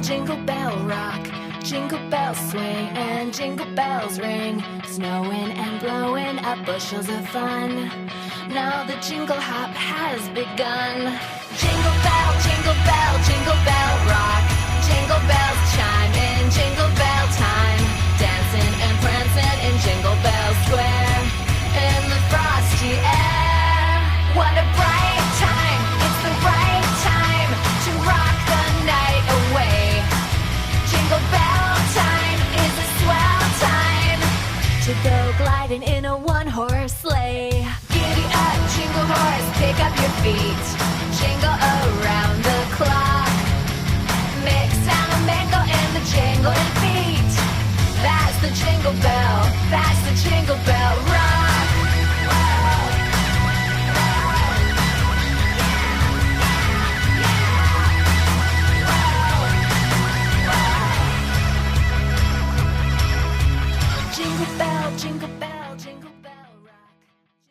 jingle bell rock, jingle bells swing and jingle bells ring, snowing and blowing up bushels of fun. Now the jingle hop has begun. Jingle bell, jingle bell, jingle bell rock, jingle bells chime in jingle bell time, dancing and prancing in Jingle Bell Square, in the frosty air. What a bright time, it's the right time to rock the night away. Jingle bell time is a swell time to go gliding in a one-horse sleigh. Giddy up, jingle horse, pick up your feet, jingle around the clock, mix and a mingle in the jingling beat. That's the jingle bell, that's the jingle bell rock. Jingle bell, jingle bell.